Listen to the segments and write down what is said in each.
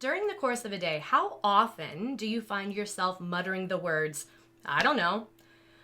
During the course of a day, how often do you find yourself muttering the words, I don't know?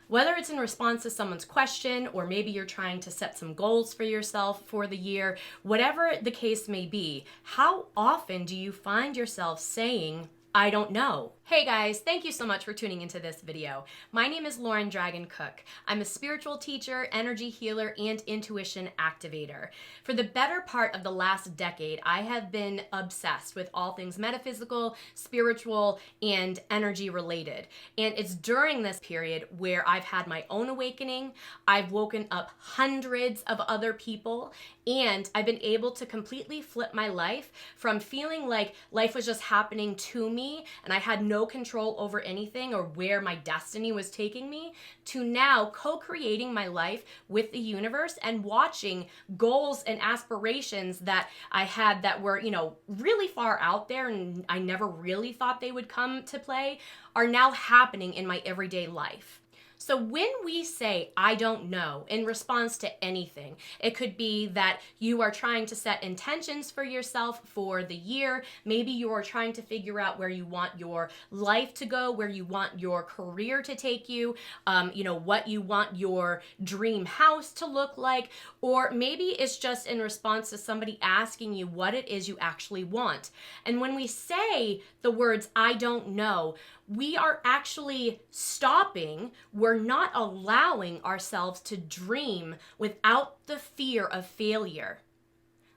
Whether it's in response to someone's question or maybe you're trying to set some goals for yourself for the year, whatever the case may be, how often do you find yourself saying, I don't know? Hey guys, thank you so much for tuning into this video. My name is Lauren Dragon Cook. I'm a spiritual teacher, energy healer, and intuition activator. For the better part of the last decade, I have been obsessed with all things metaphysical, spiritual, and energy related. And it's during this period where I've had my own awakening, I've woken up hundreds of other people, and I've been able to completely flip my life from feeling like life was just happening to me and I had no control over anything or where my destiny was taking me, to now co-creating my life with the universe and watching goals and aspirations that I had that were, really far out there and I never really thought they would come to play, are now happening in my everyday life. So when we say, I don't know, in response to anything, it could be that you are trying to set intentions for yourself for the year. Maybe you are trying to figure out where you want your life to go, where you want your career to take you, what you want your dream house to look like, or maybe it's just in response to somebody asking you what it is you actually want. And when we say the words, I don't know, we are actually stopping. We're not allowing ourselves to dream without the fear of failure.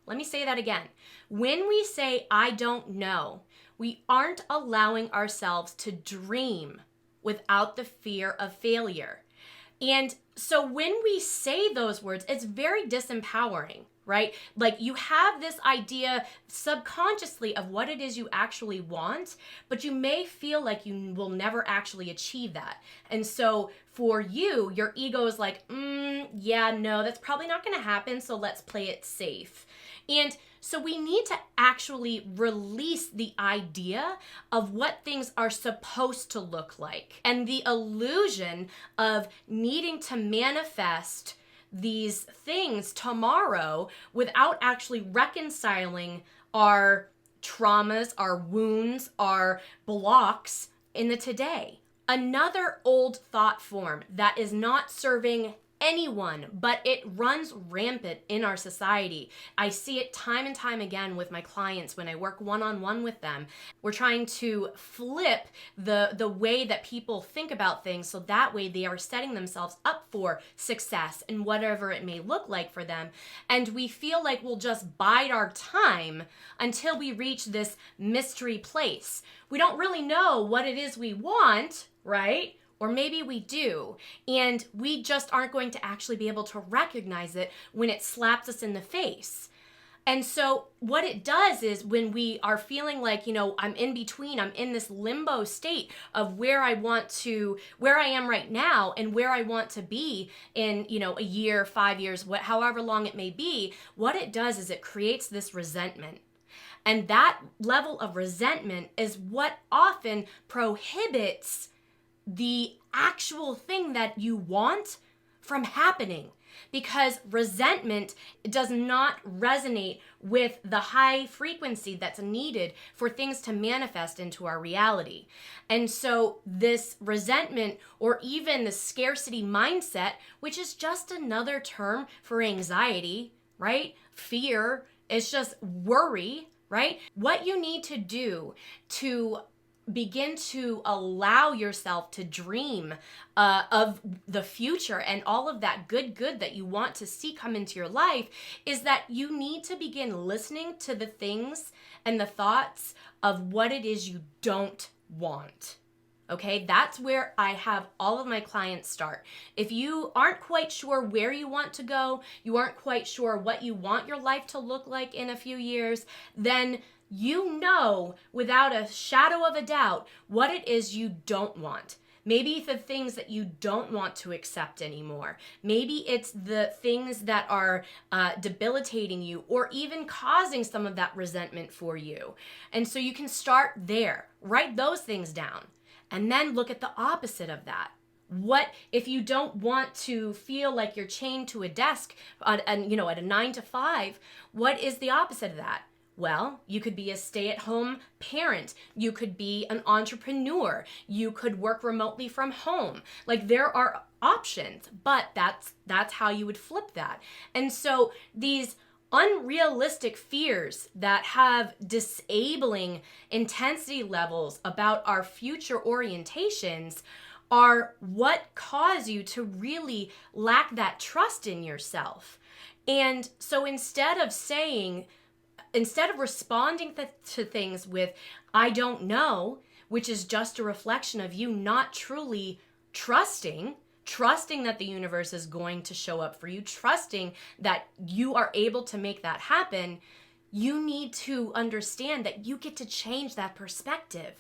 Let me say that again. When we say, I don't know, we aren't allowing ourselves to dream without the fear of failure. And so when we say those words, it's very disempowering, right? Like you have this idea subconsciously of what it is you actually want, but you may feel like you will never actually achieve that. And so for you, your ego is like, yeah, no, that's probably not going to happen. So let's play it safe. And so we need to actually release the idea of what things are supposed to look like and the illusion of needing to manifest these things tomorrow without actually reconciling our traumas, our wounds, our blocks in the today. Another old thought form that is not serving anyone, but it runs rampant in our society. I see it time and time again with my clients when I work one-on-one with them. We're trying to flip the way that people think about things so that way they are setting themselves up for success in whatever it may look like for them. And we feel like we'll just bide our time until we reach this mystery place. We don't really know what it is we want, right? Or maybe we do, and we just aren't going to actually be able to recognize it when it slaps us in the face. And so what it does is when we are feeling like, I'm in between, I'm in this limbo state of where I am right now and where I want to be in, a year, 5 years, however long it may be, what it does is it creates this resentment. And that level of resentment is what often prohibits the actual thing that you want from happening, because resentment does not resonate with the high frequency that's needed for things to manifest into our reality. And so this resentment, or even the scarcity mindset, which is just another term for anxiety, right? Fear, it's just worry, right? What you need to do to begin to allow yourself to dream of the future and all of that good that you want to see come into your life is that you need to begin listening to the things and the thoughts of what it is you don't want. Okay, that's where I have all of my clients start. If you aren't quite sure where you want to go, you aren't quite sure what you want your life to look like in a few years, then without a shadow of a doubt what it is you don't want. Maybe the things that you don't want to accept anymore. Maybe it's the things that are debilitating you or even causing some of that resentment for you. And so you can start there. Write those things down. And then look at the opposite of that. What if you don't want to feel like you're chained to a desk at a 9 to 5? What is the opposite of that? Well, you could be a stay-at-home parent. You could be an entrepreneur. You could work remotely from home. Like, there are options, but that's how you would flip that. And so these unrealistic fears that have disabling intensity levels about our future orientations are what cause you to really lack that trust in yourself. And so instead of responding to things with, I don't know, which is just a reflection of you not truly trusting that the universe is going to show up for you, trusting that you are able to make that happen, you need to understand that you get to change that perspective.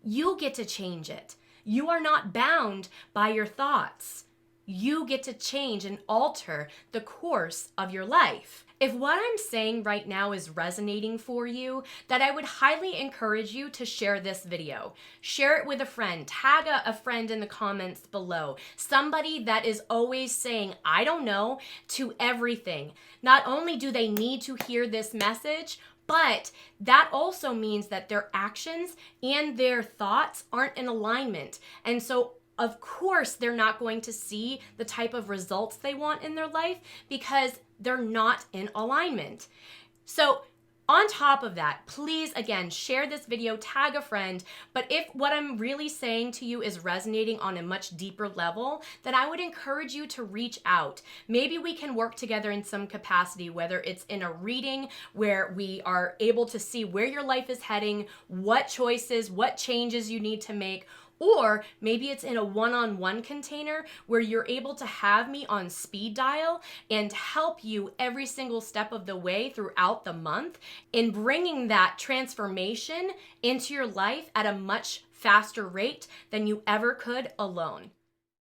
You get to change it. You are not bound by your thoughts. You get to change and alter the course of your life. If what I'm saying right now is resonating for you, then I would highly encourage you to share this video. Share it with a friend. Tag a friend in the comments below. Somebody that is always saying, I don't know, to everything. Not only do they need to hear this message, but that also means that their actions and their thoughts aren't in alignment. And so of course, they're not going to see the type of results they want in their life because they're not in alignment. So on top of that, please, again, share this video, tag a friend. But if what I'm really saying to you is resonating on a much deeper level, then I would encourage you to reach out. Maybe we can work together in some capacity, whether it's in a reading where we are able to see where your life is heading, what choices, what changes you need to make, or maybe it's in a one-on-one container where you're able to have me on speed dial and help you every single step of the way throughout the month in bringing that transformation into your life at a much faster rate than you ever could alone.